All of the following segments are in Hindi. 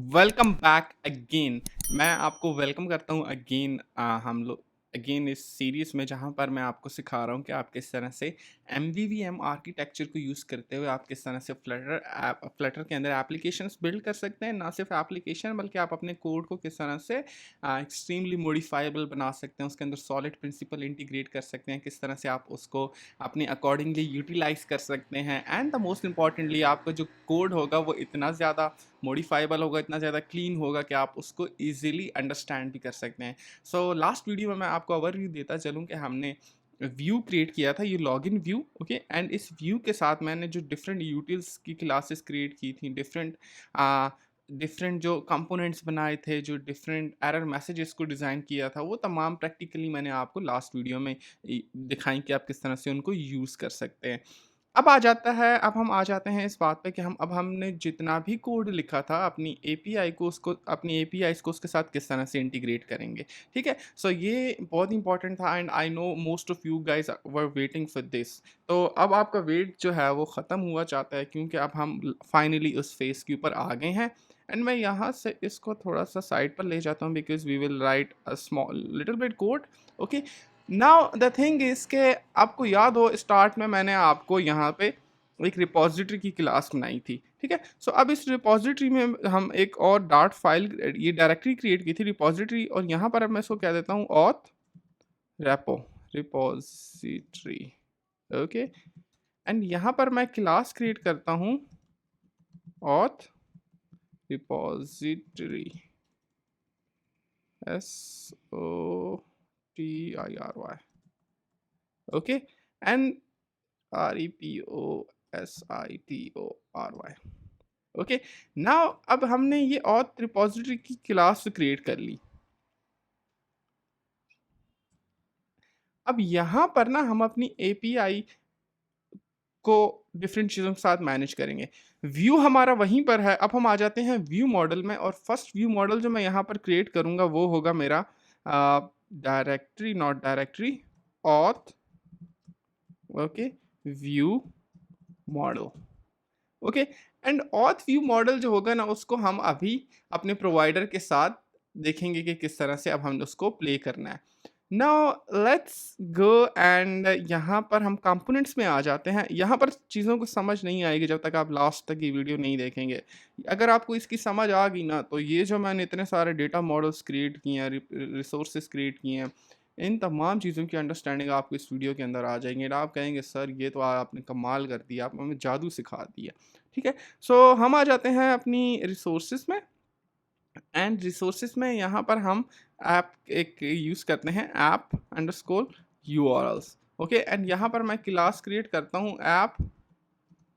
Welcome back again. मैं आपको वेलकम करता हूँ अगेन हम लोग अगेन इस सीरीज़ में, जहाँ पर मैं आपको सिखा रहा हूँ कि आप किस तरह से MVVM आर्किटेक्चर को यूज़ करते हुए आप किस तरह से फ्लटर के अंदर एप्लीकेशंस बिल्ड कर सकते हैं। ना सिर्फ एप्लीकेशन बल्कि आप अपने कोड को किस तरह से एक्सट्रीमली मॉडिफाइबल बना सकते हैं, उसके अंदर सॉलिड प्रिंसिपल इंटीग्रेट कर सकते हैं, किस तरह से आप उसको अपने अकॉर्डिंगली यूटिलाइज कर सकते हैं। एंड द मोस्ट इंपॉर्टेंटली आपका जो कोड होगा वो इतना ज़्यादा मॉडिफाइबल होगा, इतना ज़्यादा क्लीन होगा कि आप उसको ईजिली अंडरस्टैंड भी कर सकते हैं। सो लास्ट वीडियो में मैं आपको ओवरव्यू देता चलूँ कि हमने व्यू क्रिएट किया था, ये लॉगिन व्यू। ओके, एंड इस व्यू के साथ मैंने जो डिफरेंट यूटिल्स की क्लासेस क्रिएट की थी, डिफरेंट जो कंपोनेंट्स बनाए थे, जो डिफरेंट एरर मैसेजेस को डिज़ाइन किया था, वो तमाम प्रैक्टिकली मैंने आपको लास्ट वीडियो में दिखाई कि आप किस तरह से उनको यूज़ कर सकते हैं। अब हम आ जाते हैं इस बात पे कि हमने जितना भी कोड लिखा था अपनी एपीआईज़ को उसके साथ किस तरह से इंटीग्रेट करेंगे, ठीक है? सो ये बहुत इंपॉर्टेंट था and I know most of you guys were waiting for this. तो अब आपका वेट जो है वो ख़त्म हुआ चाहता है, क्योंकि अब हम फाइनली उस फेज़ के ऊपर आ गए हैं। एंड मैं यहाँ से इसको थोड़ा-सा साइड पर ले जाता हूँ because we will write a small little bit code. Okay, now the thing is के आपको याद हो स्टार्ट में मैंने आपको यहाँ पे एक रिपॉजिटरी की क्लास बनाई थी, ठीक है? सो अब इस रिपॉजिटरी में हम एक और डॉट फाइल, ये डायरेक्टरी क्रिएट की थी रिपॉजिटरी, और यहाँ पर अब मैं इसको कह देता हूँ auth repo repository. Okay, and यहाँ पर मैं क्लास क्रिएट करता हूँ auth repository SOTIRY। Okay, and REPOSITORY। Okay, now अब हमने ये ऑथ रिपॉजिटरी की क्लास क्रिएट कर ली। अब यहाँ पर ना हम अपनी एपीआई को डिफरेंट चीज़ों के साथ मैनेज करेंगे। व्यू हमारा वहीं पर है। अब हम आ जाते हैं व्यू मॉडल में, और फर्स्ट व्यू मॉडल जो मैं यहाँ पर क्रिएट करूँगा वो होगा मेरा directory, not directory, auth, okay, view model. Okay, and auth view model जो होगा ना, उसको हम अभी अपने प्रोवाइडर के साथ देखेंगे कि किस तरह से अब हम उसको प्ले करना है। नाउ लेट्स गो, एंड यहाँ पर हम कंपोनेंट्स में आ जाते हैं। यहाँ पर चीज़ों को समझ नहीं आएगी जब तक आप लास्ट तक ये वीडियो नहीं देखेंगे। अगर आपको इसकी समझ आ गई ना, तो ये जो मैंने इतने सारे डेटा मॉडल्स क्रिएट किए हैं, रिसोर्सेज क्रिएट किए हैं, इन तमाम चीज़ों की अंडरस्टैंडिंग आपको इस वीडियो के अंदर आ जाएंगे। आप कहेंगे सर ये तो आपने कमाल कर दिया, आप हमें जादू सिखा दिया, ठीक है? सो हम आ जाते हैं अपनी रिसोर्सेज में, एंड रिसोर्सेज में यहाँ पर हम ऐप एक यूज़ करते हैं, app underscore URLs. Okay, and यहाँ पर मैं क्लास क्रिएट करता हूँ ऐप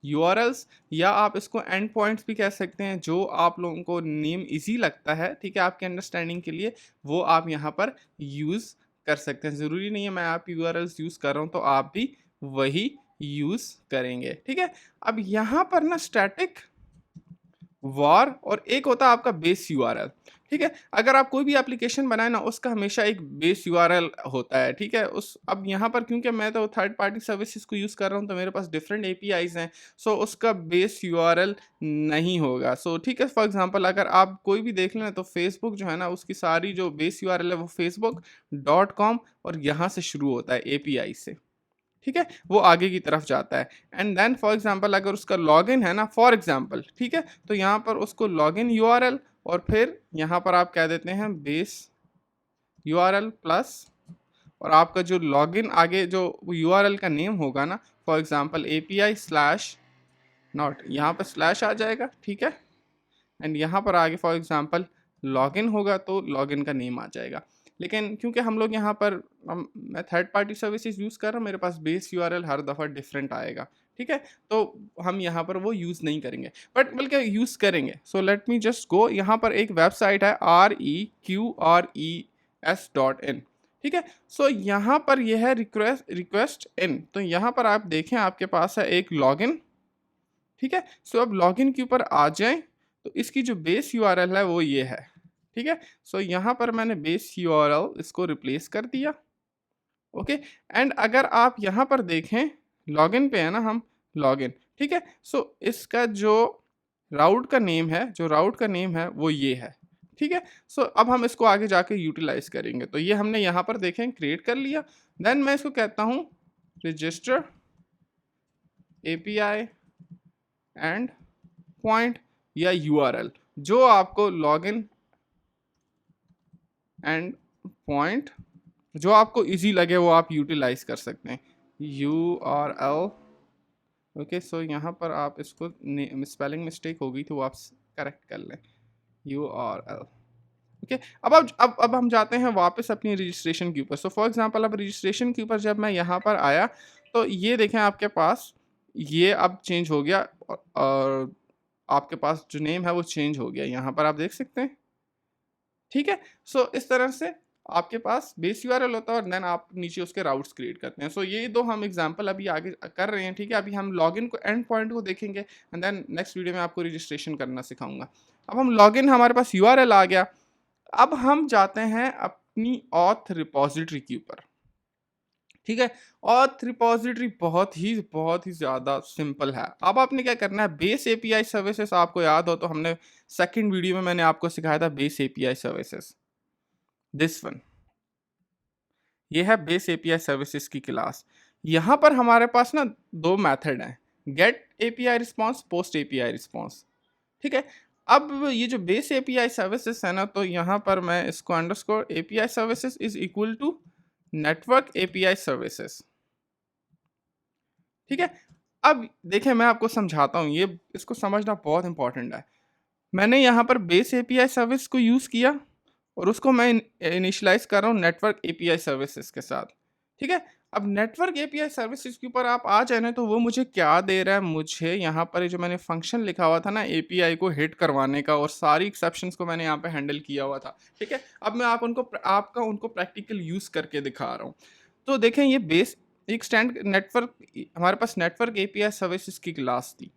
यूआरएल्स, या आप इसको एंड पॉइंट्स भी कह सकते हैं, जो आप लोगों को नेम इजी लगता है, ठीक है, आपके अंडरस्टैंडिंग के लिए, वो आप यहाँ पर यूज़ कर सकते हैं। ज़रूरी नहीं है मैं ऐप यूआरएल्स यूज़ कर रहा हूँ तो आप भी वही यूज़ करेंगे, ठीक है? अब यहाँ पर ना स्टैटिक वार और एक होता है आपका बेस यूआरएल, ठीक है? अगर आप कोई भी एप्लीकेशन बनाए ना, उसका हमेशा एक बेस यूआरएल होता है, ठीक है? उस अब यहाँ पर क्योंकि मैं तो थर्ड पार्टी सर्विसेज को यूज़ कर रहा हूँ, तो मेरे पास डिफरेंट एपीआईज़ हैं, सो उसका बेस यूआरएल नहीं होगा। सो ठीक है, फॉर एग्जांपल अगर आप कोई भी देख लें तो फेसबुक जो है ना, उसकी सारी जो बेस यूआरएल है वो facebook.com और यहाँ से शुरू होता है एपीआई से, ठीक है? वो आगे की तरफ जाता है। एंड देन फॉर एग्जांपल अगर उसका लॉगिन है ना, फॉर एग्जांपल, ठीक है, तो यहाँ पर उसको लॉगिन यूआरएल, और फिर यहाँ पर आप कह देते हैं बेस यूआरएल प्लस, और आपका जो लॉगिन आगे जो यूआरएल का नेम होगा ना, for example API slash not, यहाँ पर स्लैश आ जाएगा, ठीक है? एंड यहाँ पर आगे फॉर एग्जांपल लॉगिन होगा तो लॉगिन का नेम आ जाएगा। लेकिन क्योंकि हम लोग यहाँ पर मैं थर्ड पार्टी सर्विसेज यूज़ कर रहा हूँ, मेरे पास बेस यूआरएल हर दफ़ा डिफरेंट आएगा, ठीक है? तो हम यहाँ पर वो यूज़ नहीं करेंगे, बट बल्कि यूज़ करेंगे। सो लेट मी जस्ट गो, यहाँ पर एक वेबसाइट है REQRES.in, ठीक है? सो यहाँ पर यह है रिक्वेस्ट इन, तो यहाँ पर आप देखें आपके पास है एक लॉगिन, ठीक है? सो अब लॉगिन के ऊपर आ जाएं, तो इसकी जो बेस यूआरएल है वो ये है, ठीक है? सो यहाँ पर मैंने बेस यूआरएल इसको रिप्लेस कर दिया, ओके, एंड अगर आप यहाँ पर देखें लॉगिन पे है ना हम, लॉगिन, ठीक है? सो इसका जो राउट का नेम है, जो राउट का नेम है वो ये है, ठीक है। सो अब हम इसको आगे जाके यूटिलाइज करेंगे। तो ये हमने यहाँ पर देखें क्रिएट कर लिया। देन मैं इसको कहता हूँ रजिस्टर API एंड पॉइंट या URL, जो आपको लॉगिन एंड पॉइंट जो आपको इजी लगे वो आप यूटिलाइज कर सकते हैं। URL, okay. सो यहाँ पर आप इसको स्पेलिंग मिस्टेक हो गई तो वो आप करेक्ट कर लें, URL, ओके। अब हम जाते हैं वापस अपनी रजिस्ट्रेशन के ऊपर। सो फॉर एग्जांपल अब रजिस्ट्रेशन के ऊपर जब मैं यहाँ पर आया तो ये देखें आपके पास ये अब चेंज हो गया, और आपके पास जो नेम है वो चेंज हो गया, यहाँ पर आप देख सकते हैं, ठीक है। सो इस तरह से आपके पास बेस URL होता है और देन आप नीचे उसके राउट्स क्रिएट करते हैं। सो ये दो हम एग्जांपल अभी आगे कर रहे हैं, ठीक है। अभी हम लॉगिन को एंड पॉइंट को देखेंगे एंड देन नेक्स्ट वीडियो में आपको रजिस्ट्रेशन करना सिखाऊंगा। अब हम लॉगिन, हमारे पास URL आ गया। अब हम जाते हैं अपनी ऑथ रिपोजिटरी के ऊपर, ठीक है। ऑथ रिपोजिटरी बहुत ही ज़्यादा सिंपल है। अब आपने क्या करना है, बेस API सर्विसेज, आपको याद हो तो हमने सेकंड वीडियो में मैंने आपको सिखाया था base API services, this one, ये है बेस API सर्विसेज की क्लास। यहाँ पर हमारे पास ना दो मेथड हैं, get API response, post API response, ठीक है। अब ये जो बेस API सर्विसेज है ना, तो यहाँ पर मैं इसको underscore API services is equal to network API services, ठीक है। अब देखें मैं आपको समझाता हूँ, ये इसको समझना बहुत इंपॉर्टेंट है। मैंने यहाँ पर बेस API सर्विस को यूज़ किया और उसको मैं इनिशियलाइज कर रहा हूँ नेटवर्क API सर्विसेज के साथ, ठीक है। अब नेटवर्क API सर्विसेज के ऊपर आप आ जाए ना, तो वो मुझे क्या दे रहा है, मुझे यहाँ पर जो मैंने फंक्शन लिखा हुआ था ना API को हिट करवाने का, और सारी एक्सेप्शंस को मैंने यहाँ पे हैंडल किया हुआ था, ठीक है। अब मैं आपका उनको प्रैक्टिकल यूज़ करके दिखा रहा हूँ। तो देखें ये बेस एक स्टैंड नेटवर्क, हमारे पास नेटवर्क API सर्विसेज की क्लास थी,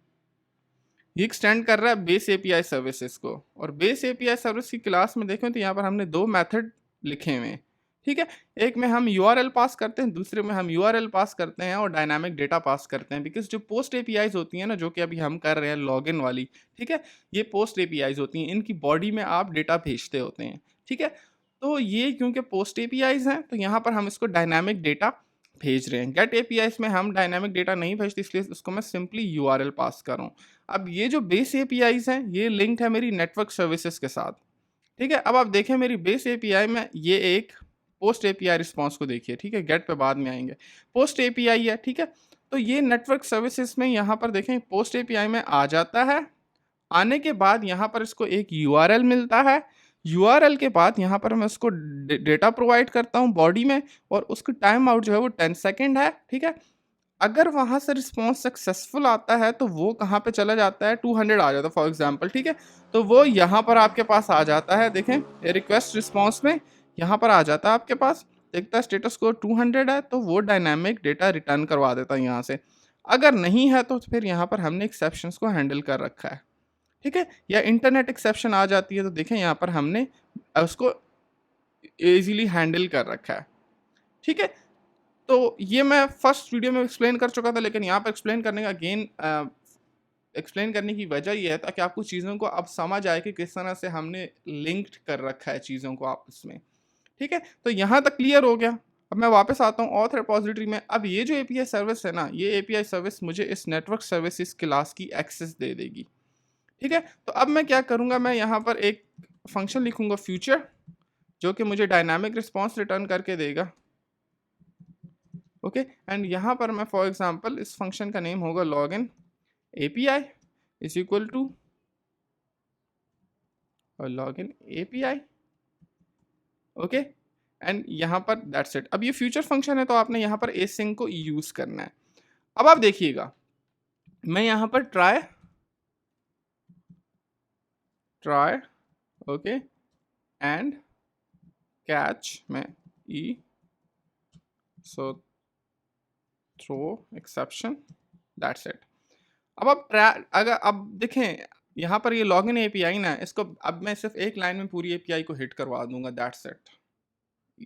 ये एक्सटेंड कर रहा है बेस API सर्विसेज को। और बेस API सर्विस की क्लास में देखें तो यहाँ पर हमने दो मेथड लिखे हुए हैं, ठीक है। एक में हम URL पास करते हैं, दूसरे में हम URL पास करते हैं और डायनामिक डेटा पास करते हैं। बिकॉज जो पोस्ट APIs होती हैं ना, जो कि अभी हम कर रहे हैं लॉगिन वाली, ठीक है, ये पोस्ट APIs होती हैं, इनकी बॉडी में आप डेटा भेजते होते हैं, ठीक है। तो ये क्योंकि पोस्ट APIs हैं तो यहाँ पर हम इसको डायनामिक डेटा भेज रहे हैं। गेट APIs में हम डायनामिक डेटा नहीं भेजते, इसलिए उसको मैं सिंपली URL पास कर रहा हूँ। अब ये जो बेस APIs हैं ये लिंक्ड है मेरी नेटवर्क सर्विसेज के साथ, ठीक है। अब आप देखें मेरी बेस API में ये एक पोस्ट API रिस्पॉन्स को देखिए, ठीक है, गेट पे बाद में आएंगे, पोस्ट API है, ठीक है। तो ये नेटवर्क सर्विसेज में यहाँ पर देखें पोस्ट API में आ जाता है, आने के बाद यहाँ पर इसको एक URL मिलता है, URL के बाद यहाँ पर मैं उसको डेटा प्रोवाइड करता हूँ बॉडी में, और उसकी टाइम आउट जो है वो 10 सेकेंड है, ठीक है। अगर वहाँ से रिस्पॉन्स सक्सेसफुल आता है तो वो कहाँ पे चला जाता है, 200 आ जाता है फॉर एग्जांपल, ठीक है। तो वो यहाँ पर आपके पास आ जाता है, देखें रिक्वेस्ट रिस्पॉन्स में यहाँ पर आ जाता है आपके पास, देखता है स्टेटस स्कोर 200 है, तो वो डायनामिक डेटा रिटर्न करवा देता है यहाँ से। अगर नहीं है तो फिर यहाँ पर हमने एक्सेप्शंस को हैंडल कर रखा है, ठीक है। या इंटरनेट एक्सेप्शन आ जाती है तो देखें यहाँ पर हमने उसको ईजिली हैंडल कर रखा है, ठीक है। तो ये मैं फर्स्ट वीडियो में एक्सप्लेन कर चुका था, लेकिन यहाँ पर एक्सप्लेन करने का अगेन एक्सप्लेन करने की वजह ये है ताकि आपको चीज़ों को अब समझ आए कि किस तरह से हमने लिंक्ड कर रखा है चीज़ों को आपस में, ठीक है। तो यहाँ तक क्लियर हो गया। अब मैं वापस आता हूँ ऑथ रिपोजिटरी में। अब ये जो API सर्विस है ना, ये API सर्विस मुझे इस नेटवर्क सर्विसेज क्लास की एक्सेस दे देगी, ठीक है। तो अब मैं क्या करूँगा, मैं यहाँ पर एक फंक्शन लिखूँगा फ्यूचर, जो कि मुझे डायनामिक रिस्पॉन्स रिटर्न करके देगा, ओके। एंड यहाँ पर मैं फॉर एग्जांपल इस फंक्शन का नेम होगा login API is equal to login API, okay. And यहाँ पर दैट्स इट। अब ये फ्यूचर फंक्शन है तो आपने यहाँ पर async को यूज करना है। अब आप देखिएगा मैं यहाँ पर ट्राई ओके एंड कैच में सो थ्रो एक्सेप्शन, दैट्स इट। अब आप अगर अब देखें यहाँ पर ये लॉगिन API ना, इसको अब मैं सिर्फ एक लाइन में पूरी API को हिट करवा दूंगा, that's it.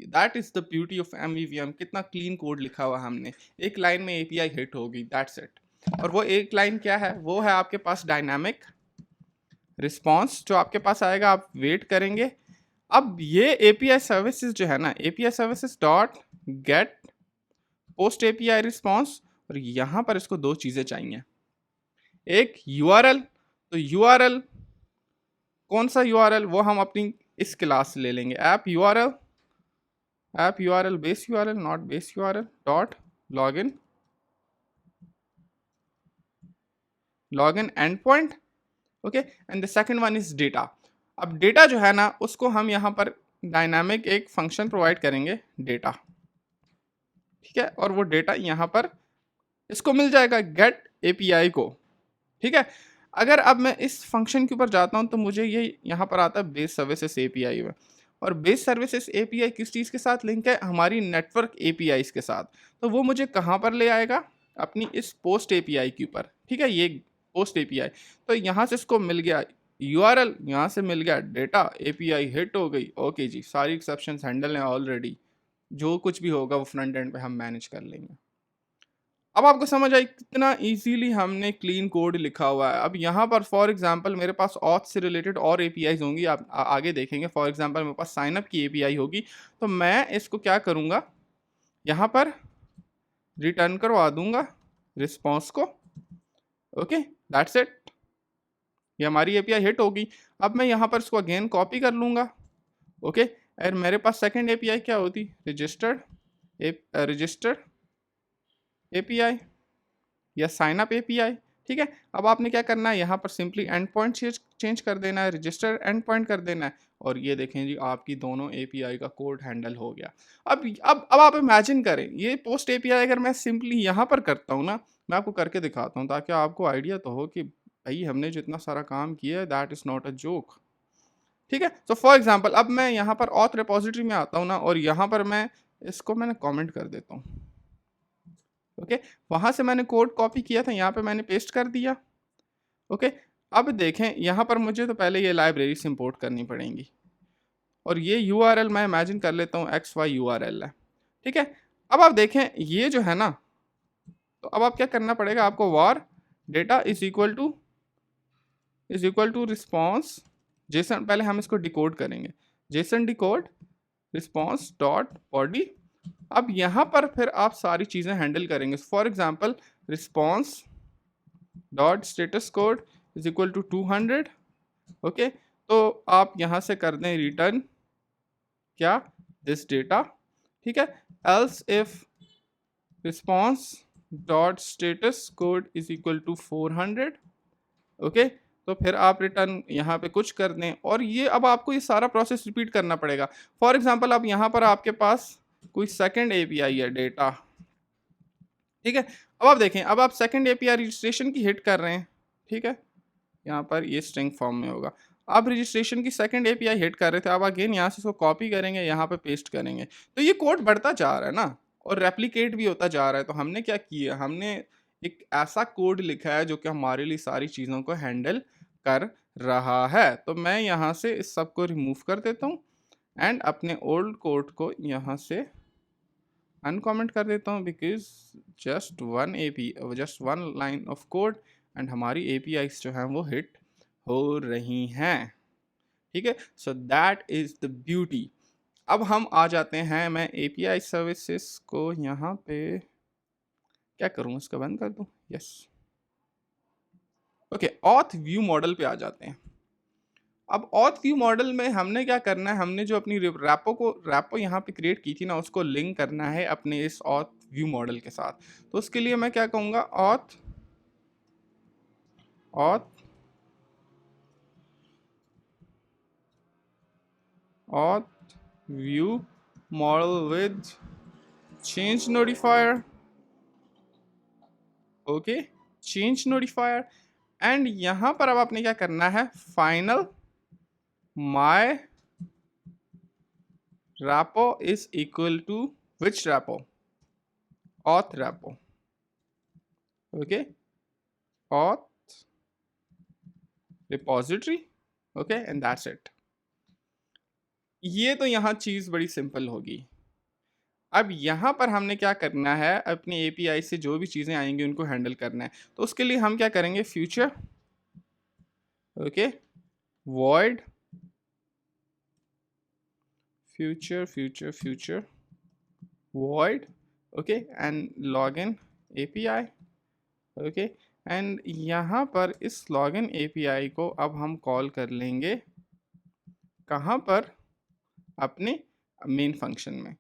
That is the beauty of MVVM। कितना क्लीन कोड लिखा हुआ हमने, एक लाइन में API हिट होगी, दैट्स इट। और वो एक लाइन क्या है, वो है आपके पास डायनामिक रिस्पॉन्स जो आपके पास आएगा आप वेट करेंगे। अब ये एपीआई सर्विसेज जो है ना, API services dot get post API response, और यहाँ पर इसको दो चीज़ें चाहिए, एक यूआरएल। तो यूआरएल कौन सा यूआरएल, वो हम अपनी इस क्लास से ले लेंगे, app URL base URL not base URL dot login and point. Okay, and the second one is data. अब डेटा जो है ना उसको हम यहाँ पर डायनामिक एक फंक्शन प्रोवाइड करेंगे डेटा, ठीक है, और वो डेटा यहाँ पर इसको मिल जाएगा गेट एपीआई को, ठीक है। अगर अब मैं इस फंक्शन के ऊपर जाता हूँ तो मुझे ये यहाँ पर आता है बेस सर्विसेज एपीआई में, और बेस सर्विसेज एपीआई किस चीज़ के साथ लिंक है, हमारी नेटवर्क एपीआईज के साथ। तो वो मुझे कहाँ पर ले आएगा, अपनी इस पोस्ट एपीआई के ऊपर, ठीक है, ये पोस्ट एपीआई। तो यहाँ से इसको मिल गया यूआरएल, यहाँ से मिल गया डेटा, एपीआई हिट हो गई। ओके जी, सारी एक्सेप्शंस हैंडल हैं ऑलरेडी, जो कुछ भी होगा वो फ्रंट एंड पे हम मैनेज कर लेंगे। अब आपको समझ आई कितना इजीली हमने क्लीन कोड लिखा हुआ है। अब यहाँ पर फॉर एग्जांपल मेरे पास ऑथ से रिलेटेड और एपीआईज होंगी, आप आगे देखेंगे। फॉर एग्जांपल मेरे पास साइन अप की एपीआई होगी, तो मैं इसको क्या करूँगा, यहाँ पर रिटर्न करवा दूंगा रिस्पॉन्स को। ओके, दैट्स इट, ये हमारी एपीआई हिट होगी। अब मैं यहाँ पर इसको अगेन कॉपी कर लूँगा। ओके, और मेरे पास सेकेंड एपीआई क्या होती, रजिस्टर्ड एपीआई या साइन अप एपीआई, ठीक है। अब आपने क्या करना है, यहाँ पर सिंपली एंड पॉइंट चेंज कर देना है, रजिस्टर एंड पॉइंट कर देना है, और ये देखें जी आपकी दोनों एपीआई का कोड हैंडल हो गया। अब आप इमेजिन करें, ये पोस्ट एपीआई अगर मैं सिंपली यहाँ पर करता हूँ ना, मैं आपको करके दिखाता हूँ ताकि आपको आइडिया तो हो कि भाई हमने जो इतना सारा काम किया है that is not a joke, ठीक है। सो फॉर एग्जाम्पल अब मैं यहाँ पर ऑथ रिपोजिटरी में आता हूँ ना, और यहाँ पर मैंने कॉमेंट कर देता हूँ। ओके, वहाँ से मैंने कोड कॉपी किया था, यहाँ पे मैंने पेस्ट कर दिया। ओके, अब देखें यहाँ पर मुझे तो पहले ये लाइब्रेरी से इंपोर्ट करनी पड़ेंगी, और ये यूआरएल मैं इमेजिन कर लेता हूँ XY यूआरएल है, ठीक है। अब आप देखें ये जो है ना, तो अब आप क्या करना पड़ेगा आपको, var data is equal to response JSON, पहले हम इसको डिकोड करेंगे, JSON decode response dot body. अब यहाँ पर फिर आप सारी चीज़ें हैंडल करेंगे। For example response dot status code is equal to 200। Okay, तो आप यहाँ से कर दें रिटर्न क्या, दिस डेटा, ठीक है। Else if response dot status code is equal to 400। Okay, तो फिर आप रिटर्न यहाँ पे कुछ कर दें, और ये अब आपको ये सारा प्रोसेस रिपीट करना पड़ेगा। फॉर एग्जांपल अब यहाँ पर आपके पास कोई सेकंड एपीआई है डेटा, ठीक है। अब आप देखें, अब आप सेकंड एपीआई रजिस्ट्रेशन की हिट कर रहे हैं, ठीक है, यहाँ पर ये स्ट्रिंग फॉर्म में होगा। आप रजिस्ट्रेशन की सेकंड एपीआई हिट कर रहे थे, अब अगेन यहाँ से इसको कॉपी करेंगे, यहाँ पे पेस्ट करेंगे, तो ये कोड बढ़ता जा रहा है ना, और रेप्लिकेट भी होता जा रहा है। तो हमने क्या किया, हमने एक ऐसा कोड लिखा है जो कि हमारे लिए सारी चीज़ों को हैंडल कर रहा है। तो मैं यहाँ से इस सब को रिमूव कर देता हूँ, एंड अपने ओल्ड कोड को यहाँ से अनकमेंट कर देता हूँ, because just one line of code and हमारी एपीआईज जो हैं वो हिट हो रही हैं, ठीक है। So that is the beauty. अब हम आ जाते हैं, मैं एपीआई सर्विसेज को यहाँ पे क्या करूँ, इसका बंद कर दूँ, yes. Okay, auth view model पे आ जाते हैं। अब ऑथ व्यू मॉडल में हमने क्या करना है, हमने जो अपनी रैपो यहाँ पे क्रिएट की थी ना, उसको लिंक करना है अपने इस ऑथ व्यू मॉडल के साथ। तो उसके लिए मैं क्या कहूँगा, auth view model with change notifier. Okay, change notifier, and यहाँ पर अब आपने क्या करना है, final my repo is equal to which repo, auth repo. Okay, auth repository. Okay, and that's it. ये तो यहाँ चीज़ बड़ी सिंपल होगी। अब यहाँ पर हमने क्या करना है, अपनी एपीआई से जो भी चीज़ें आएंगी उनको हैंडल करना है। तो उसके लिए हम क्या करेंगे, future okay void future void, okay, and login API, okay, and यहाँ पर इस login API को अब हम कॉल कर लेंगे कहाँ पर, अपने मेन फंक्शन में,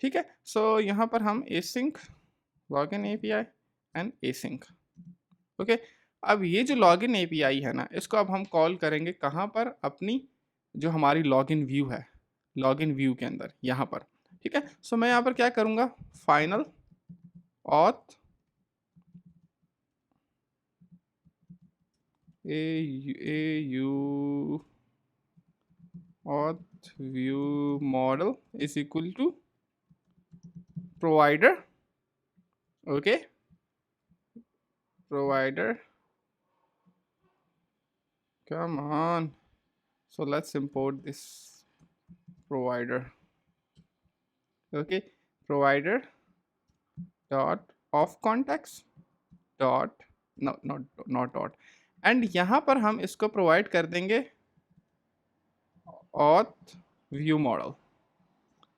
ठीक है। सो यहाँ पर हम async login API and async, okay. अब ये जो login API है ना, इसको अब हम कॉल करेंगे कहाँ पर, अपनी जो हमारी login व्यू है, login व्यू के अंदर यहाँ पर, ठीक है। सो मैं यहाँ पर क्या करूँगा, final auth AU auth view model is equal to provider, okay, provider, come on, so let's import this provider, okay, provider dot of context dot, no not dot, and यहाँ पर हम इसको प्रोवाइड कर देंगे ऑथ व्यू मॉडल,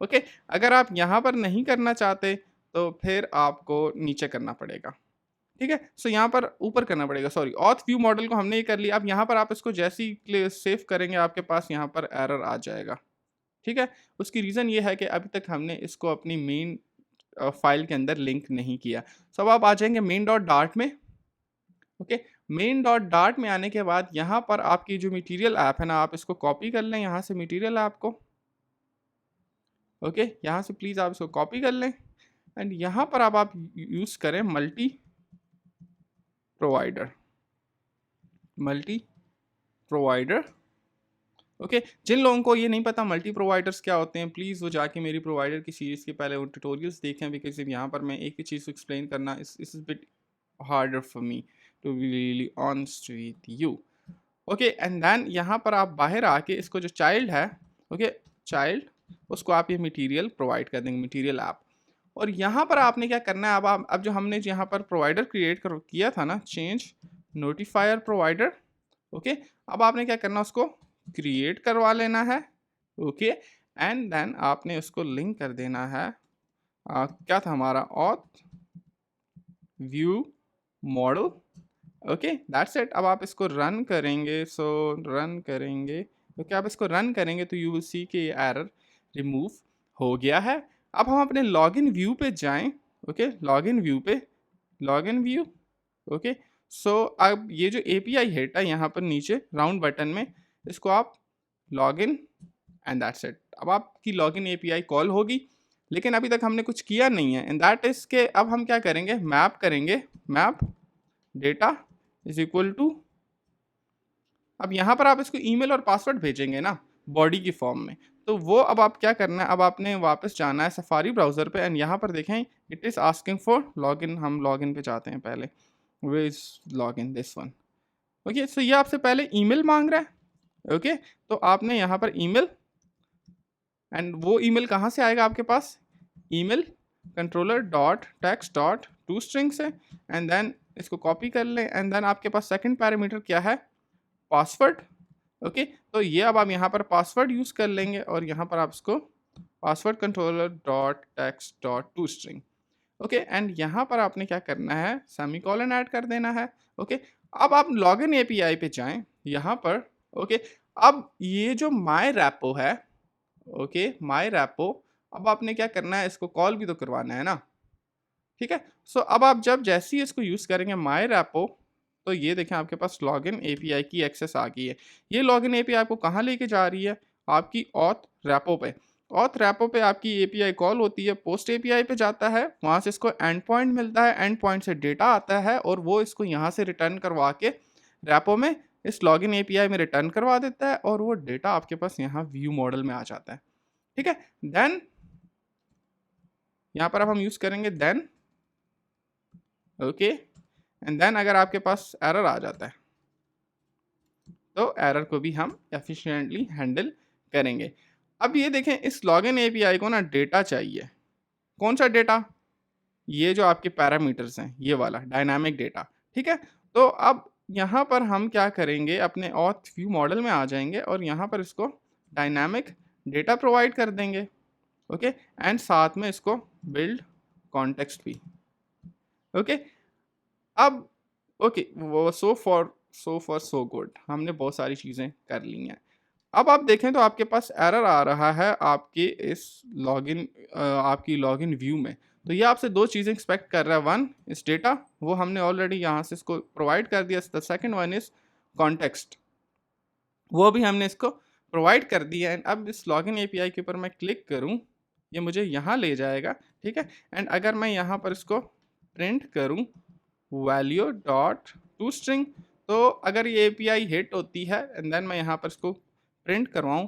ओके। अगर आप यहाँ पर नहीं करना चाहते तो फिर आपको नीचे करना पड़ेगा, ठीक है। सो यहाँ पर ऊपर करना पड़ेगा, सॉरी, ऑथ व्यू मॉडल को हमने ये कर लिया। अब यहाँ पर आप इसको जैसे ही सेव करेंगे आपके पास यहाँ पर एरर आ जाएगा, ठीक है। उसकी रीज़न ये है कि अभी तक हमने इसको अपनी मेन फाइल के अंदर लिंक नहीं किया। सो अब आप आ जाएंगे मेन डॉट डार्ट में, ओके। मेन डॉट डार्ट में आने के बाद यहाँ पर आपकी जो मटेरियल ऐप है ना, आप इसको कॉपी कर लें यहाँ से मटेरियल ऐप को, ओके। यहाँ से प्लीज़ आप इसको कॉपी कर लें एंड यहाँ पर अब आप यूज़ करें मल्टी प्रोवाइडर, ओके। जिन लोगों को ये नहीं पता मल्टी प्रोवाइडर्स क्या होते हैं, प्लीज़ वो जाके मेरी प्रोवाइडर की सीरीज़ के पहले वो ट्यूटोरियल्स देखें, बिकॉज यहाँ पर मैं एक ही चीज़ को एक्सप्लेन करना is bit harder for me to be really honest with you, okay. And then यहाँ पर आप बाहर आके इसको जो चाइल्ड है, ओके, चाइल्ड, उसको आप ये मटेरियल प्रोवाइड कर देंगे, मटेरियल ऐप। और यहाँ पर आपने क्या करना है, अब जो हमने यहाँ पर प्रोवाइडर क्रिएट किया था ना, चेंज नोटिफायर प्रोवाइडर, ओके। अब आपने क्या करना, उसको क्रिएट करवा लेना है, ओके। एंड देन आपने उसको लिंक कर देना है, क्या था हमारा, auth view model, okay, that's it. अब आप इसको रन करेंगे, रन करेंगे, ओके, आप इसको रन करेंगे तो यू विल सी कि ये एरर रिमूव हो गया है। अब हम अपने लॉगिन व्यू पे जाएं, ओके, लॉगिन व्यू, ओके। सो अब ये जो API हेड है यहाँ पर नीचे राउंड बटन में, इसको आप लॉगिन एंड दैट्स इट। अब आपकी लॉगिन API कॉल होगी, लेकिन अभी तक हमने कुछ किया नहीं है, एंड दैट इज के अब हम क्या करेंगे, map data is equal to, अब यहाँ पर आप इसको ईमेल और पासवर्ड भेजेंगे ना बॉडी की फॉर्म में, तो वो अब आप क्या करना है, अब आपने वापस जाना है सफारी ब्राउज़र पे एंड यहाँ पर देखें it is asking for login, हम लॉगिन पे जाते हैं पहले, way is login this one, okay. So ये आपसे पहले ईमेल मांग रहा है, ओके। तो आपने यहाँ पर ईमेल, एंड वो ईमेल कहाँ से आएगा आपके पास, email controller dot text dot to string से, एंड देन इसको कॉपी कर लें, एंड देन आपके पास सेकंड पैरामीटर क्या है, पासवर्ड, ओके। तो ये अब आप यहाँ पर पासवर्ड यूज़ कर लेंगे और यहाँ पर आप इसको password controller dot text dot to string, okay. And यहाँ पर आपने क्या करना है, सेमीकोलन ऐड कर देना है, ओके। अब आप लॉगिन API पे जाएं यहाँ पर, ओके। अब ये जो माई रैपो है, ओके, माई रैपो, अब आपने क्या करना है, इसको कॉल भी तो करवाना है ना, ठीक है। सो अब आप जब जैसे ही इसको यूज़ करेंगे माई रैपो, तो ये देखें आपके पास लॉगिन API की एक्सेस आ गई है। ये लॉगिन API आपको कहाँ लेके जा रही है, आपकी ऑथ रैपो पे। ऑथ रैपो पे आपकी API कॉल होती है, पोस्ट API पे जाता है, वहाँ से इसको एंड पॉइंट मिलता है, एंड पॉइंट से डेटा आता है और वो इसको यहाँ से रिटर्न करवा के रैपो में इस लॉगिन API में रिटर्न करवा देता है और वो डेटा आपके पास यहाँ व्यू मॉडल में आ जाता है, ठीक है। देन यहाँ पर अब हम यूज़ करेंगे देन, ओके, एंड देन अगर आपके पास एरर आ जाता है तो एरर को भी हम एफिशिएंटली हैंडल करेंगे। अब ये देखें, इस लॉगिन API को ना डेटा चाहिए, कौन सा डेटा, ये जो आपके पैरामीटर्स हैं, ये वाला डायनामिक डेटा, ठीक है। तो अब यहाँ पर हम क्या करेंगे, अपने ऑथ व्यू मॉडल में आ जाएंगे और यहाँ पर इसको डायनामिक डेटा प्रोवाइड कर देंगे। ओके, एंड साथ में इसको बिल्ड कॉन्टेक्स्ट भी। ओके, अब ओके, वो सो फॉर सो गुड, हमने बहुत सारी चीज़ें कर ली हैं। अब आप देखें तो आपके पास एरर आ रहा है आपके इस लॉगिन आपकी लॉगिन व्यू में। तो ये आपसे दो चीज़ें एक्सपेक्ट कर रहा है। वन इस डेटा, वो हमने ऑलरेडी यहाँ से इसको प्रोवाइड कर दिया। The second one is context, वो भी हमने इसको प्रोवाइड कर दिया। एंड अब इस लॉगिन एपीआई के ऊपर मैं क्लिक करूँ, ये मुझे यहाँ ले जाएगा, ठीक है। एंड अगर मैं यहाँ पर इसको प्रिंट करूँ वैल्यू डॉट टू स्ट्रिंग, तो अगर ये एपीआई हिट होती है एंड देन मैं यहाँ पर इसको प्रिंट करवाऊँ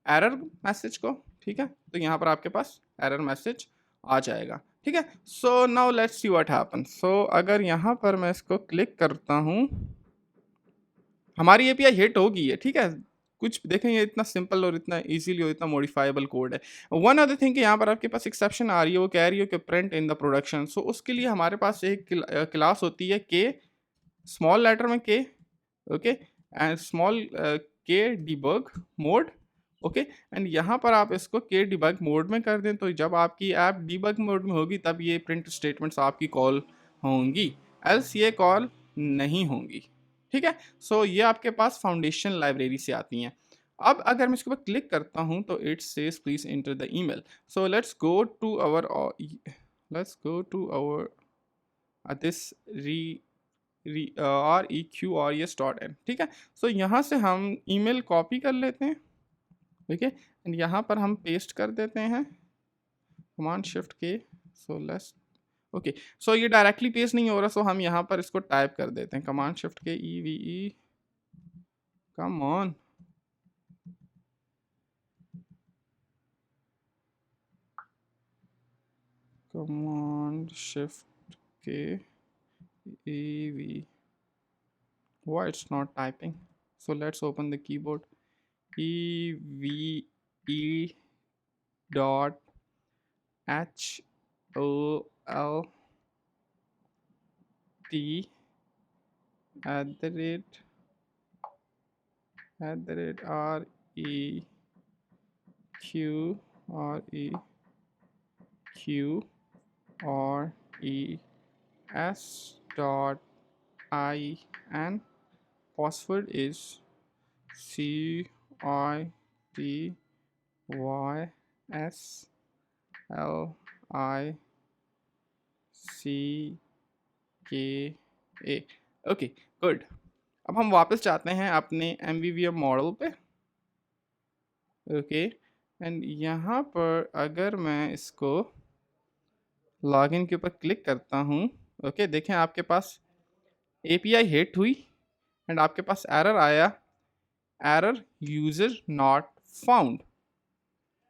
एरर मैसेज को, ठीक है, तो यहाँ पर आपके पास एरर मैसेज आ जाएगा, ठीक है। So now let's see what happen. So अगर यहाँ पर मैं इसको क्लिक करता हूँ, हमारी एपीआई हिट होगी है, ठीक है। कुछ देखें, ये इतना सिंपल और इतना इजीली और इतना मॉडिफाइबल कोड है। वन अदर थिंग कि यहाँ पर आपके पास एक्सेप्शन आ रही है, वो कह रही है कि प्रिंट इन द प्रोडक्शन। सो उसके लिए हमारे पास एक क्लास होती है के, स्मॉल लेटर में के, ओके, एंड स्मॉल के डिबग मोड, ओके। एंड यहाँ पर आप इसको के डिबग मोड में कर दें, तो जब आपकी ऐप डिबग मोड में होगी तब ये प्रिंट स्टेटमेंट्स आपकी कॉल होंगी, एल्स ये कॉल नहीं होंगी, ठीक है। सो ये आपके पास फाउंडेशन लाइब्रेरी से आती हैं। अब अगर मैं इसके ऊपर क्लिक करता हूँ तो it says please enter the email. So let's go to our this reqres.m, ठीक है। सो यहाँ से हम ईमेल कॉपी कर लेते हैं, ठीक है, एंड यहाँ पर हम पेस्ट कर देते हैं कमांड शिफ्ट के। सो लेट्स ओके, सो ये डायरेक्टली पेस्ट नहीं हो रहा, सो हम यहाँ पर इसको टाइप कर देते हैं कमांड शिफ्ट के EVE, come on, command shift के EV, why it's not typing? So let's open the keyboard. EVE dot HOLT at the rate REQREQRES dot IN. Password is CITYSLICKA। Okay, good. अब हम वापस जाते हैं अपने MVVM मॉडल पे, ओके। एंड यहाँ पर अगर मैं इसको लॉगिन के ऊपर क्लिक करता हूँ, ओके, देखें आपके पास एपीआई हिट हुई एंड आपके पास एरर आया, error user not found,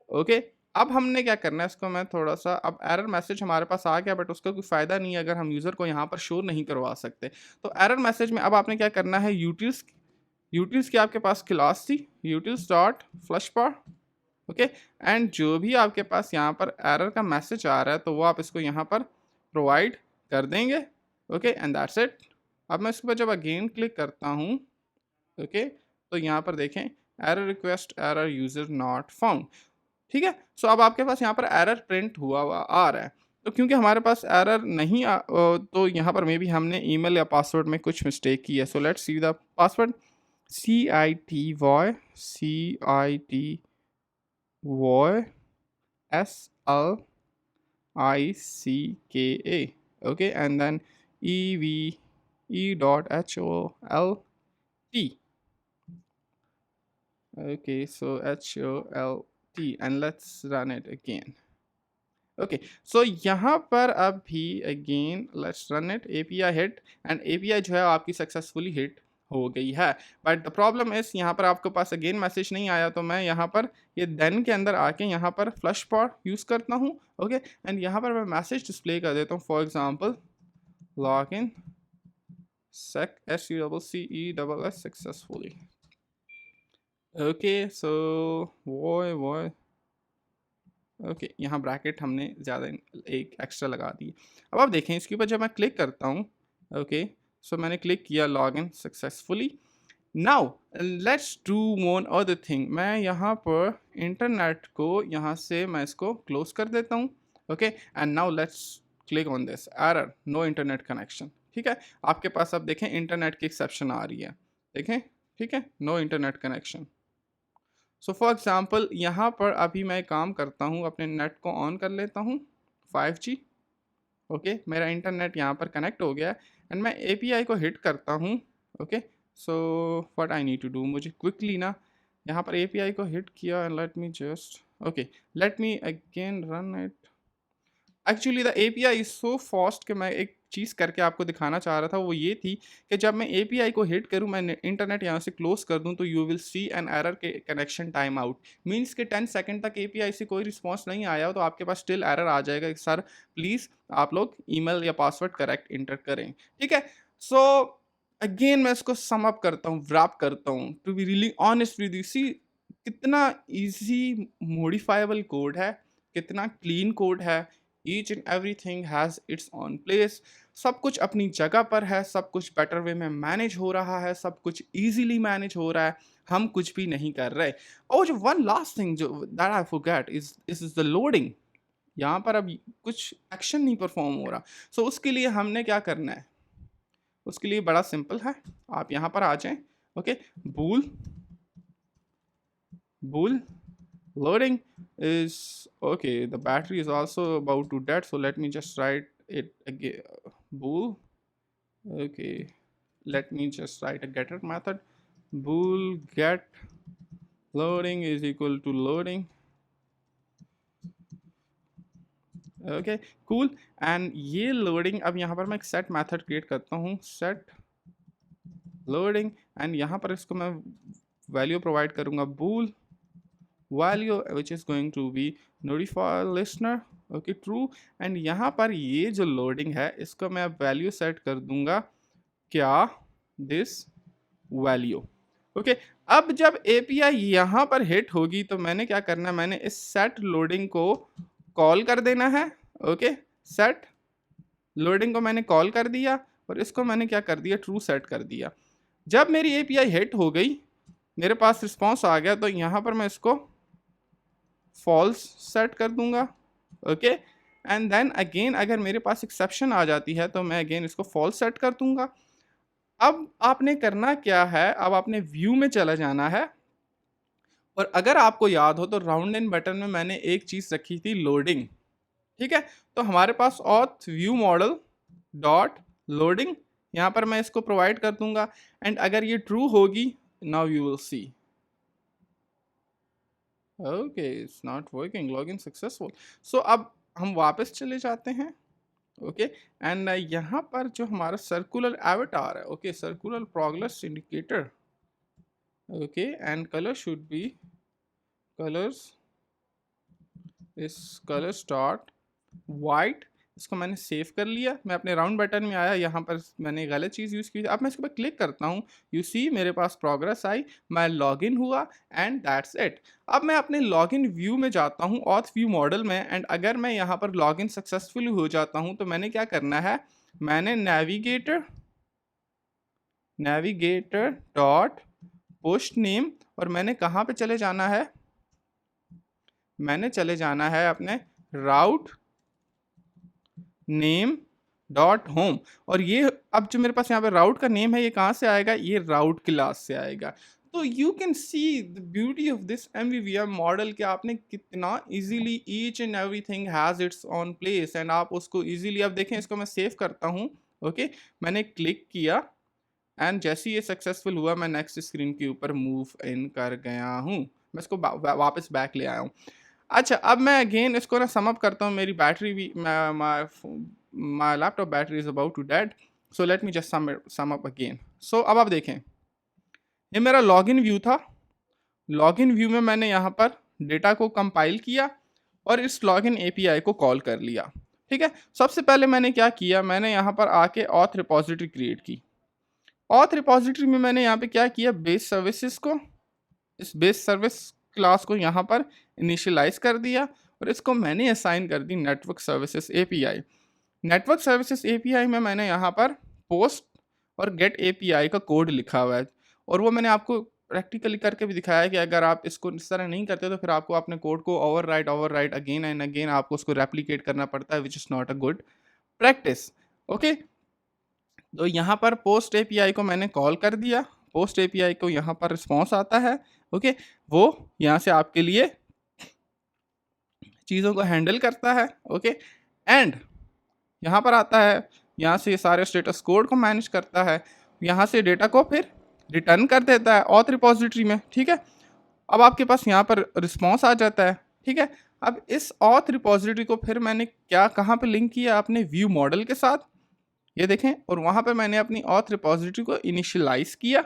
okay. अब हमने क्या करना है, इसको मैं थोड़ा सा, अब एरर मैसेज हमारे पास आ गया, बट उसका कोई फ़ायदा नहीं है अगर हम यूज़र को यहाँ पर शो नहीं करवा सकते। तो एरर मैसेज में अब आपने क्या करना है, यूटिल्स की आपके पास क्लास थी utils dot flush bar, okay. And जो भी आपके पास यहाँ पर एरर का मैसेज आ रहा है तो वो आप इसको यहाँ पर प्रोवाइड कर देंगे, ओके, एंड दैट्स इट। अब मैं इसके ऊपर जब अगेन क्लिक करता हूँ, ओके, तो यहाँ पर देखें error request error user not found, ठीक है। सो अब आपके पास यहाँ पर एरर प्रिंट हुआ आ रहा है। तो क्योंकि हमारे पास एरर नहीं तो यहाँ पर मे बी हमने ईमेल या पासवर्ड में कुछ मिस्टेक की है। So let's see the password, CITYSLICKA, okay, and then EVE.HOLT, okay, so HOLT, and let's run it again, okay। so यहाँ पर अब भी again let's run it, API hit, and API जो है आपकी सक्सेसफुली हिट हो गई है। बट द प्रॉब्लम इज यहाँ पर आपके पास अगेन मैसेज नहीं आया, तो मैं यहाँ पर ये देन के अंदर आके यहाँ पर फ्लश पॉट यूज़ करता हूँ, ओके। एंड यहाँ पर मैं मैसेज डिस्प्ले कर देता हूँ, for example log in SUCCESS successfully, okay. So वो ओके, यहाँ ब्रैकेट हमने ज़्यादा एक एक्स्ट्रा लगा दी। अब आप देखें इसके ऊपर जब मैं क्लिक करता हूँ, ओके, सो मैंने क्लिक किया log in successfully. Now let's do one other thing. मैं यहाँ पर इंटरनेट को यहाँ से मैं इसको क्लोज कर देता हूँ। Okay, and now let's click on this error no internet connection. ठीक है, आपके पास अब देखें इंटरनेट की एक्सेप्शन आ रही है, देखें, ठीक है, no internet connection. So for example यहाँ पर अभी मैं काम करता हूँ, अपने नेट को ऑन कर लेता हूँ 5G। ओके, मेरा इंटरनेट यहाँ पर कनेक्ट हो गया एंड मैं API को हिट करता हूँ। Okay, so what I need to do, मुझे क्विकली ना यहाँ पर API को हिट किया and let me just, okay, let me again run it. Actually the API is so fast कि मैं एक चीज़ करके आपको दिखाना चाह रहा था, वो ये थी कि जब मैं API को हिट करूँ, मैं इंटरनेट यहाँ से क्लोज कर दूँ, तो you will see an error के कनेक्शन टाइम आउट। मीन्स के 10 सेकंड तक API से कोई रिस्पॉन्स नहीं आया हो तो आपके पास स्टिल एरर आ जाएगा कि सर प्लीज़ आप लोग ईमेल या पासवर्ड करेक्ट इंटर करें। ठीक है, सो अगेन मैं इसको सम अप करता हूँ, व्रैप करता हूँ, to be really honest with you, see कितना ईजी मॉडिफाइबल कोड है, कितना क्लीन कोड है। Each and everything has its own place, सब कुछ अपनी जगह पर है, सब कुछ बेटर वे में मैनेज हो रहा है, सब कुछ इजीली मैनेज हो रहा है, हम कुछ भी नहीं कर रहे। और जो वन लास्ट थिंग जो that I forgot is the loading. यहाँ पर अब कुछ एक्शन नहीं परफॉर्म हो रहा, सो उसके लिए हमने क्या करना है, उसके लिए बड़ा सिंपल है, आप यहाँ पर आ जाएं। Okay, bool bool loading is okay, the battery is also about to dead, so let me just write it again, bool, okay, let me just write a getter method, bool get loading is equal to loading। Okay cool, and ये लोडिंग, अब यहाँ पर मैं एक सेट मेथड क्रिएट करता हूँ, सेट लोडिंग, एंड यहाँ पर इसको मैं वैल्यू प्रोवाइड करूँगा बूल value which is going to be notify listener, okay, true। And यहाँ पर ये जो लोडिंग है इसको मैं अब वैल्यू सेट कर दूंगा क्या, दिस वैल्यू। ओके, अब जब API यहाँ पर हिट होगी तो मैंने क्या करना है, मैंने इस सेट लोडिंग को कॉल कर देना है। ओके, सेट लोडिंग को मैंने कॉल कर दिया और इसको मैंने क्या कर दिया, ट्रू सेट कर दिया। जब मेरी API हिट हो गई, मेरे पास रिस्पॉन्स आ गया, तो यहाँ पर मैं इसको फॉल्स सेट कर दूंगा। ओके, एंड देन अगेन अगर मेरे पास एक्सेप्शन आ जाती है तो मैं अगेन इसको फॉल्स सेट कर दूंगा। अब आपने करना क्या है, अब आपने व्यू में चला जाना है, और अगर आपको याद हो तो राउंड एंड बटन में मैंने एक चीज़ रखी थी, लोडिंग। ठीक है, तो हमारे पास auth view model dot loading, यहाँ पर मैं इसको प्रोवाइड कर दूंगा, एंड अगर ये ट्रू होगी, now you will see, okay it's not working, login successful. So अब हम वापस चले जाते हैं। ओके, एंड यहाँ पर जो हमारा सर्कुलर एवटार है, okay, circular progress indicator, okay, and colour should be colours, इस कलर स्टार्ट वाइट, इसको मैंने सेव कर लिया। मैं अपने राउंड बटन में आया, यहाँ पर मैंने गलत चीज़ यूज़ की थी। अब मैं इसके ऊपर क्लिक करता हूँ, यू सी मेरे पास प्रोग्रेस आई, मैं लॉगिन हुआ, एंड दैट्स इट। अब मैं अपने लॉगिन व्यू में जाता हूँ, ऑथ व्यू मॉडल में, एंड अगर मैं यहाँ पर लॉगिन सक्सेसफुल हो जाता हूँ तो मैंने क्या करना है, मैंने नेविगेटर डॉट पोस्ट नेम, और मैंने कहाँ पे चले जाना है, मैंने चले जाना है अपने राउट नेम डॉट होम। और ये अब जो मेरे पास यहाँ पे राउट का नेम है, ये कहाँ से आएगा, ये राउट क्लास से आएगा। तो you can see the beauty of this MVVM model कि आपने कितना easily each and everything has its own place, and आप उसको इजीली, अब देखें इसको मैं सेव करता हूँ। ओके, मैंने क्लिक किया, एंड जैसे ये सक्सेसफुल हुआ, मैं नेक्स्ट स्क्रीन के ऊपर मूव इन कर गया हूँ, मैं इसको वापस बैक ले आया हूँ। अच्छा, अब मैं अगेन इसको ना सम अप करता हूँ, मेरी बैटरी भी, my laptop battery is about to dead, so let me just sum up again. So अब आप देखें, ये मेरा लॉगिन व्यू था। लॉगिन व्यू में मैंने यहाँ पर डेटा को कंपाइल किया और इस लॉगिन API को कॉल कर लिया। ठीक है, सबसे पहले मैंने क्या किया, मैंने यहाँ पर आके ऑथ रिपोजिटरी क्रिएट की। ऑथ रिपोजिटरी में मैंने यहाँ पे क्या किया, बेस सर्विसेज को, इस बेस सर्विस क्लास को यहाँ पर इनिशियलाइज कर दिया, और इसको मैंने असाइन कर दी network services API। Network services API में मैंने यहाँ पर पोस्ट और गेट एपीआई का कोड लिखा हुआ है, और वो मैंने आपको प्रैक्टिकली करके भी दिखाया है कि अगर आप इसको इस तरह नहीं करते तो फिर आपको अपने कोड को ओवरराइट अगेन एंड अगेन आपको उसको रेप्लिकेट करना पड़ता है, which is not a good practice. Okay, तो यहाँ पर पोस्ट एपीआई को मैंने कॉल कर दिया, पोस्ट एपीआई को यहाँ पर रिस्पॉन्स आता है। ओके, वो यहाँ से आपके लिए चीज़ों को हैंडल करता है। ओके, एंड यहाँ पर आता है, यहाँ से ये सारे स्टेटस कोड को मैनेज करता है, यहाँ से डेटा को फिर रिटर्न कर देता है ऑथ रिपोजिटरी में। ठीक है, अब आपके पास यहाँ पर रिस्पॉन्स आ जाता है। ठीक है, अब इस ऑथ रिपोजिटरी को फिर मैंने क्या कहाँ पे लिंक किया, अपने व्यू मॉडल के साथ, ये देखें, और वहाँ पे मैंने अपनी ऑथ रिपोजिटरी को इनिशियलाइज किया।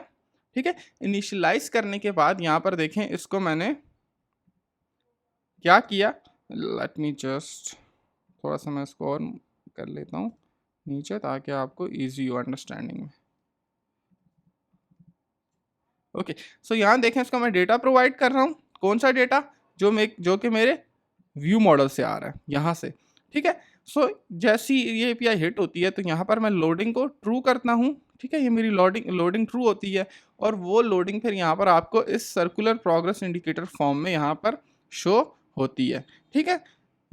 ठीक है, इनिशियलाइज करने के बाद यहाँ पर देखें, इसको मैंने क्या किया, लेट मी जस्ट थोड़ा सा मैं इसको और कर लेता हूँ नीचे ताकि आपको ईजी हो अंडरस्टैंडिंग में। ओके, सो यहाँ देखें, इसको मैं डेटा प्रोवाइड कर रहा हूँ। कौन सा डेटा, जो कि मेरे व्यू मॉडल से आ रहा है यहाँ से। ठीक है, सो जैसी ये एपीआई हिट होती है तो यहाँ पर मैं लोडिंग को ट्रू करता हूँ। ठीक है, ये मेरी लोडिंग ट्रू होती है, और वो लोडिंग फिर यहाँ पर आपको इस सर्कुलर प्रोग्रेस इंडिकेटर फॉर्म में यहाँ पर शो होती है। ठीक है,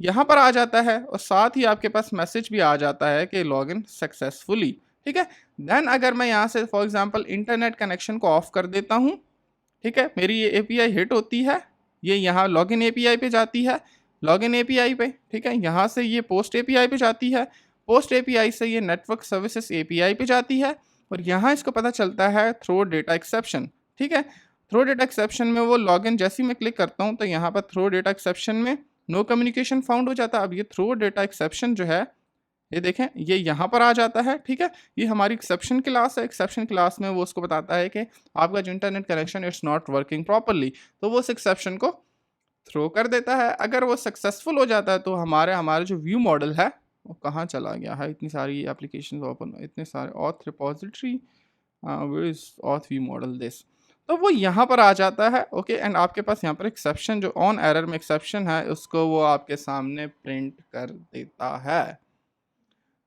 यहाँ पर आ जाता है, और साथ ही आपके पास मैसेज भी आ जाता है कि लॉगिन सक्सेसफुली। ठीक है, देन अगर मैं यहाँ से फॉर एग्जांपल इंटरनेट कनेक्शन को ऑफ कर देता हूँ, ठीक है, मेरी ये एपीआई हिट होती है, ये यहाँ लॉगिन एपीआई पे जाती है, लॉगिन एपीआई पे। ठीक है, यहाँ से ये पोस्ट एपीआई पे जाती है, पोस्ट एपीआई से ये नेटवर्क सर्विसेज एपीआई पे जाती है, और यहाँ इसको पता चलता है थ्रो डेटा एक्सेप्शन। ठीक है, थ्रो डेटा एक्सेप्शन में वो लॉगिन जैसे ही मैं क्लिक करता हूँ तो यहाँ पर थ्रो डेटा एक्सेप्शन में नो कम्युनिकेशन फाउंड हो जाता है। अब ये थ्रो डेटा एक्सेप्शन जो है, ये देखें, ये यहाँ पर आ जाता है। ठीक है, ये हमारी एक्सेप्शन क्लास है, एक्सेप्शन क्लास में वो उसको बताता है कि आपका जो internet connection it's not working properly, तो वो उस एक्सेप्शन को थ्रो कर देता है। अगर वो सक्सेसफुल हो जाता है तो हमारे जो व्यू मॉडल है वो कहाँ चला गया है, इतनी सारी एप्लीकेशन ओपन, इतने सारे auth repository, where is auth view model this, तो वो यहाँ पर आ जाता है। ओके, एंड आपके पास यहाँ पर एक्सेप्शन जो ऑन एरर में एक्सेप्शन है उसको वो आपके सामने प्रिंट कर देता है।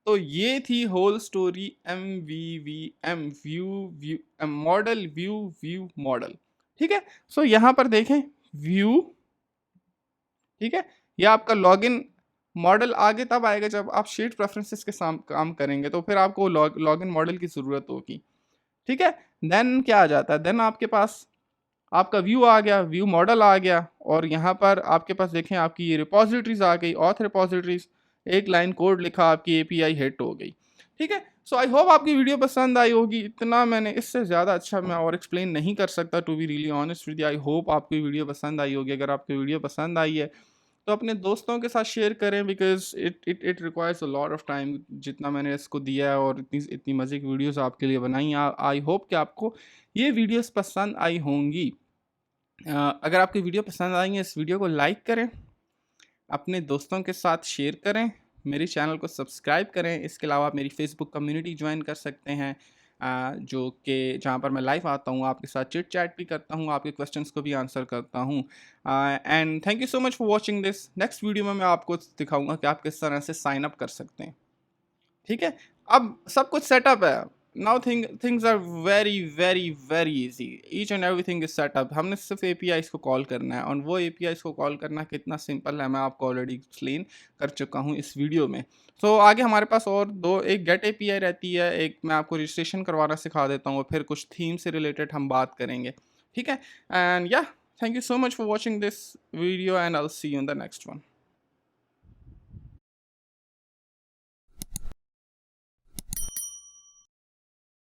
तो ये थी whole story MVVM view model, view model. ठीक है, सो यहाँ पर देखें व्यू, ठीक है, ये आपका लॉगिन मॉडल आगे तब आएगा जब आप शीट प्रेफरेंसेस के साथ काम करेंगे, तो फिर आपको लॉगिन मॉडल की ज़रूरत होगी। ठीक है, देन क्या आ जाता है, देन आपके पास आपका व्यू आ गया, व्यू मॉडल आ गया, और यहाँ पर आपके पास देखें आपकी ये रिपोजिटरीज आ गई, ऑथ रिपोजिटरीज, एक लाइन कोड लिखा, आपकी एपीआई हिट हो गई। ठीक है, सो आई होप आपकी वीडियो पसंद आई होगी। इतना मैंने इससे ज़्यादा अच्छा मैं और एक्सप्लेन नहीं कर सकता, to be really honest with you. I hope आपकी वीडियो पसंद आई होगी। अगर आपकी वीडियो पसंद आई है तो अपने दोस्तों के साथ शेयर करें, because it requires a lot of time, जितना मैंने इसको दिया है और इतनी मज़े की वीडियोस आपके लिए बनाई हैं। आई होप कि आपको ये वीडियोस पसंद आई होंगी। अगर आपकी वीडियो पसंद आई है, इस वीडियो को लाइक करें, अपने दोस्तों के साथ शेयर करें, मेरे चैनल को सब्सक्राइब करें। इसके अलावा आप मेरी फेसबुक कम्युनिटी ज्वाइन कर सकते हैं, जो कि जहाँ पर मैं लाइव आता हूँ, आपके साथ चिट चैट भी करता हूँ, आपके क्वेश्चंस को भी आंसर करता हूँ। And thank you so much for watching this. Next video में मैं आपको दिखाऊंगा कि आप किस तरह से साइन अप कर सकते हैं। ठीक है, अब सब कुछ सेटअप है। Now things are very very very easy, each and everything is setup. हमने सिर्फ एपीआईज को कॉल करना है, और वो एपीआईज को कॉल करना कितना सिंपल है मैं आपको ऑलरेडी एक्सप्लेन कर चुका हूँ इस वीडियो में। सो आगे हमारे पास और एक गेट एपीआई रहती है, एक मैं आपको रजिस्ट्रेशन करवाना सिखा देता हूँ, और फिर कुछ थीम से रिलेटेड हम बात करेंगे। ठीक है, एंड या thank you so much for watching this video, and I will see you in the next one.